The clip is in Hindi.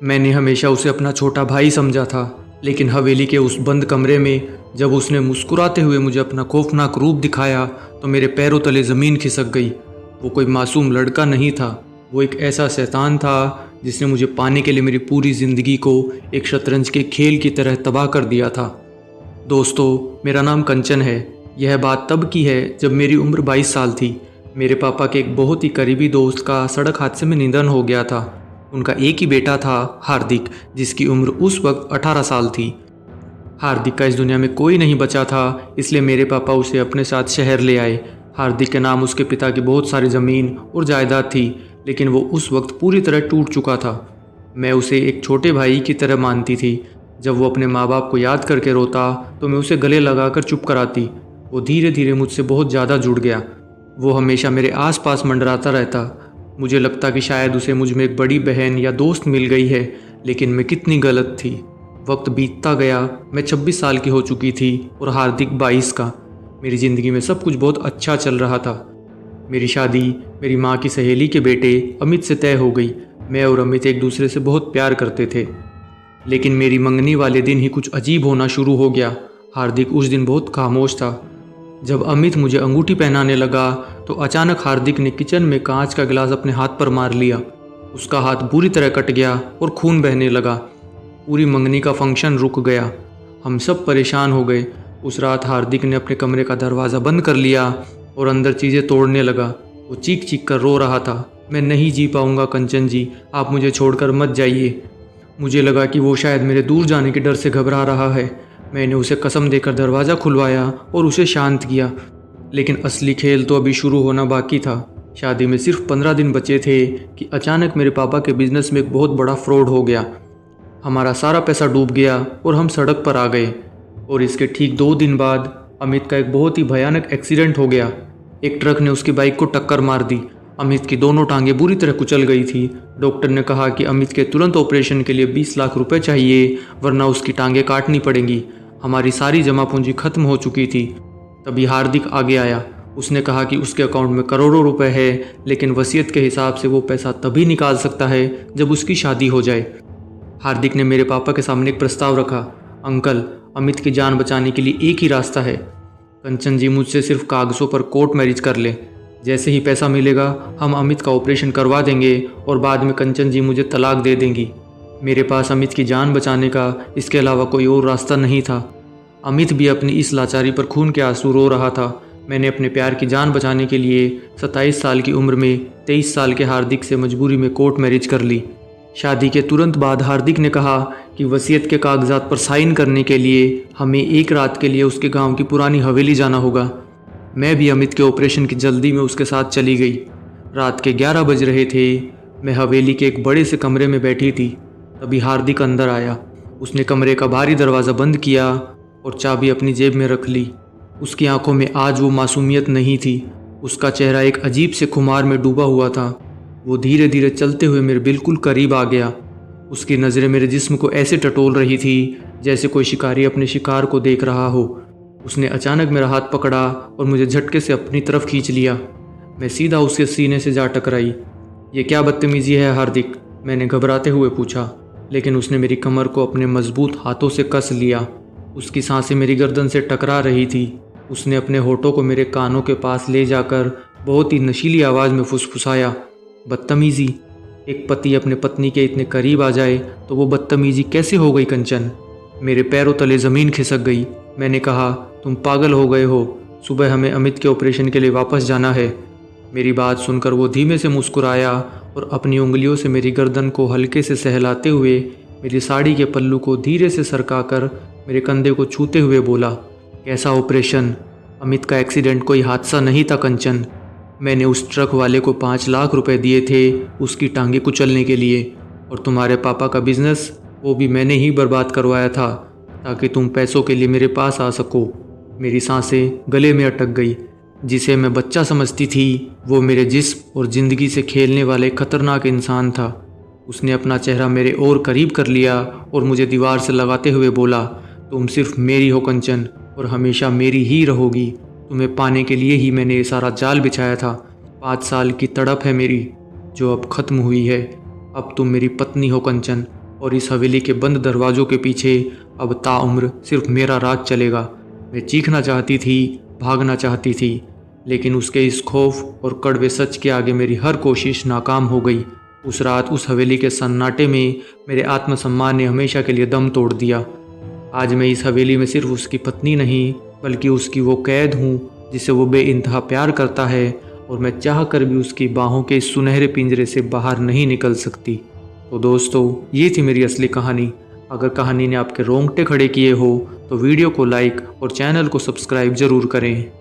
मैंने हमेशा उसे अपना छोटा भाई समझा था, लेकिन हवेली के उस बंद कमरे में जब उसने मुस्कुराते हुए मुझे अपना खौफनाक रूप दिखाया तो मेरे पैरों तले ज़मीन खिसक गई। वो कोई मासूम लड़का नहीं था, वो एक ऐसा शैतान था जिसने मुझे पाने के लिए मेरी पूरी ज़िंदगी को एक शतरंज के खेल की तरह तबाह कर दिया था। दोस्तों, मेरा नाम कंचन है। यह बात तब की है जब मेरी उम्र 22 साल थी। मेरे पापा के एक बहुत ही करीबी दोस्त का सड़क हादसे में निधन हो गया था। उनका एक ही बेटा था, हार्दिक, जिसकी उम्र उस वक्त 18 साल थी। हार्दिक का इस दुनिया में कोई नहीं बचा था, इसलिए मेरे पापा उसे अपने साथ शहर ले आए। हार्दिक के नाम उसके पिता की बहुत सारी ज़मीन और जायदाद थी, लेकिन वो उस वक्त पूरी तरह टूट चुका था। मैं उसे एक छोटे भाई की तरह मानती थी। जब वो अपने माँ बाप को याद करके रोता तो मैं उसे गले लगाकर चुप कराती। वो धीरे धीरे मुझसे बहुत ज़्यादा जुड़ गया। वो हमेशा मेरे आसपास मंडराता रहता। मुझे लगता कि शायद उसे मुझ में एक बड़ी बहन या दोस्त मिल गई है, लेकिन मैं कितनी गलत थी। वक्त बीतता गया, मैं 26 साल की हो चुकी थी और हार्दिक 22 का। मेरी ज़िंदगी में सब कुछ बहुत अच्छा चल रहा था। मेरी शादी मेरी माँ की सहेली के बेटे अमित से तय हो गई। मैं और अमित एक दूसरे से बहुत प्यार करते थे, लेकिन मेरी मंगनी वाले दिन ही कुछ अजीब होना शुरू हो गया। हार्दिक उस दिन बहुत खामोश था। जब अमित मुझे अंगूठी पहनाने लगा तो अचानक हार्दिक ने किचन में कांच का गिलास अपने हाथ पर मार लिया। उसका हाथ बुरी तरह कट गया और खून बहने लगा। पूरी मंगनी का फंक्शन रुक गया। हम सब परेशान हो गए। उस रात हार्दिक ने अपने कमरे का दरवाज़ा बंद कर लिया और अंदर चीज़ें तोड़ने लगा। वो चीख चीख कर रो रहा था, मैं नहीं जी पाऊंगा कंचन जी, आप मुझे छोड़कर मत जाइए। मुझे लगा कि वो शायद मेरे दूर जाने के डर से घबरा रहा है। मैंने उसे कसम देकर दरवाज़ा खुलवाया और उसे शांत किया, लेकिन असली खेल तो अभी शुरू होना बाकी था। शादी में सिर्फ 15 दिन बचे थे कि अचानक मेरे पापा के बिजनेस में एक बहुत बड़ा फ्रॉड हो गया। हमारा सारा पैसा डूब गया और हम सड़क पर आ गए। और इसके ठीक 2 दिन बाद अमित का एक बहुत ही भयानक एक्सीडेंट हो गया। एक ट्रक ने उसकी बाइक को टक्कर मार दी। अमित की दोनों टांगें बुरी तरह कुचल गई थी। डॉक्टर ने कहा कि अमित के तुरंत ऑपरेशन के लिए 20 लाख रुपए चाहिए, वरना उसकी टांगें काटनी पड़ेंगी। हमारी सारी जमा पूंजी खत्म हो चुकी थी। तभी हार्दिक आगे आया। उसने कहा कि उसके अकाउंट में करोड़ों रुपए है, लेकिन वसीयत के हिसाब से वो पैसा तभी निकाल सकता है जब उसकी शादी हो जाए। हार्दिक ने मेरे पापा के सामने एक प्रस्ताव रखा। अंकल, अमित की जान बचाने के लिए एक ही रास्ता है। कंचन जी मुझसे सिर्फ कागज़ों पर कोर्ट मैरिज कर ले। जैसे ही पैसा मिलेगा हम अमित का ऑपरेशन करवा देंगे और बाद में कंचन जी मुझे तलाक दे देंगी। मेरे पास अमित की जान बचाने का इसके अलावा कोई और रास्ता नहीं था। अमित भी अपनी इस लाचारी पर खून के आंसू रो रहा था। मैंने अपने प्यार की जान बचाने के लिए 27 साल की उम्र में 23 साल के हार्दिक से मजबूरी में कोर्ट मैरिज कर ली। शादी के तुरंत बाद हार्दिक ने कहा कि वसीयत के कागजात पर साइन करने के लिए हमें एक रात के लिए उसके गांव की पुरानी हवेली जाना होगा। मैं भी अमित के ऑपरेशन की जल्दी में उसके साथ चली गई। रात के 11 बज रहे थे। मैं हवेली के एक बड़े से कमरे में बैठी थी। तभी हार्दिक अंदर आया। उसने कमरे का भारी दरवाज़ा बंद किया और चाबी अपनी जेब में रख ली। उसकी आंखों में आज वो मासूमियत नहीं थी। उसका चेहरा एक अजीब से खुमार में डूबा हुआ था। वो धीरे धीरे चलते हुए मेरे बिल्कुल करीब आ गया। उसकी नज़रें मेरे जिस्म को ऐसे टटोल रही थी जैसे कोई शिकारी अपने शिकार को देख रहा हो। उसने अचानक मेरा हाथ पकड़ा और मुझे झटके से अपनी तरफ खींच लिया। मैं सीधा उसके सीने से जा टकराई। ये क्या बदतमीजी है हार्दिक? मैंने घबराते हुए पूछा, लेकिन उसने मेरी कमर को अपने मजबूत हाथों से कस लिया। उसकी सांसें मेरी गर्दन से टकरा रही थी। उसने अपने होठों को मेरे कानों के पास ले जाकर बहुत ही नशीली आवाज़ में फुसफुसाया, बदतमीजी? एक पति अपने पत्नी के इतने करीब आ जाए तो वो बदतमीजी कैसे हो गई कंचन? मेरे पैरों तले ज़मीन खिसक गई। मैंने कहा, तुम पागल हो गए हो। सुबह हमें अमित के ऑपरेशन के लिए वापस जाना है। मेरी बात सुनकर वो धीमे से मुस्कुराया और अपनी उंगलियों से मेरी गर्दन को हल्के से सहलाते हुए मेरी साड़ी के पल्लू को धीरे से सरकाकर मेरे कंधे को छूते हुए बोला, कैसा ऑपरेशन? अमित का एक्सीडेंट कोई हादसा नहीं था कंचन। मैंने उस ट्रक वाले को 5 लाख रुपए दिए थे उसकी टांगे कुचलने के लिए, और तुम्हारे पापा का बिजनेस वो भी मैंने ही बर्बाद करवाया था ताकि तुम पैसों के लिए मेरे पास आ सको। मेरी सांसें गले में अटक गई। जिसे मैं बच्चा समझती थी वो मेरे जिस्म और ज़िंदगी से खेलने वाले खतरनाक इंसान था। उसने अपना चेहरा मेरे और करीब कर लिया और मुझे दीवार से लगाते हुए बोला, तुम सिर्फ मेरी हो कंचन और हमेशा मेरी ही रहोगी। तुम्हें पाने के लिए ही मैंने ये सारा जाल बिछाया था। 5 साल की तड़प है मेरी जो अब ख़त्म हुई है। अब तुम मेरी पत्नी हो कंचन और इस हवेली के बंद दरवाज़ों के पीछे अब ताउम्र सिर्फ मेरा राज चलेगा। मैं चीखना चाहती थी, भागना चाहती थी, लेकिन उसके इस खौफ और कड़वे सच के आगे मेरी हर कोशिश नाकाम हो गई। उस रात उस हवेली के सन्नाटे में मेरे आत्मसम्मान ने हमेशा के लिए दम तोड़ दिया। आज मैं इस हवेली में सिर्फ उसकी पत्नी नहीं, बल्कि उसकी वो कैद हूँ जिसे वो बेइंतहा प्यार करता है, और मैं चाह कर भी उसकी बाहों के इस सुनहरे पिंजरे से बाहर नहीं निकल सकती। तो दोस्तों, ये थी मेरी असली कहानी। अगर कहानी ने आपके रोंगटे खड़े किए हो तो वीडियो को लाइक और चैनल को सब्सक्राइब ज़रूर करें।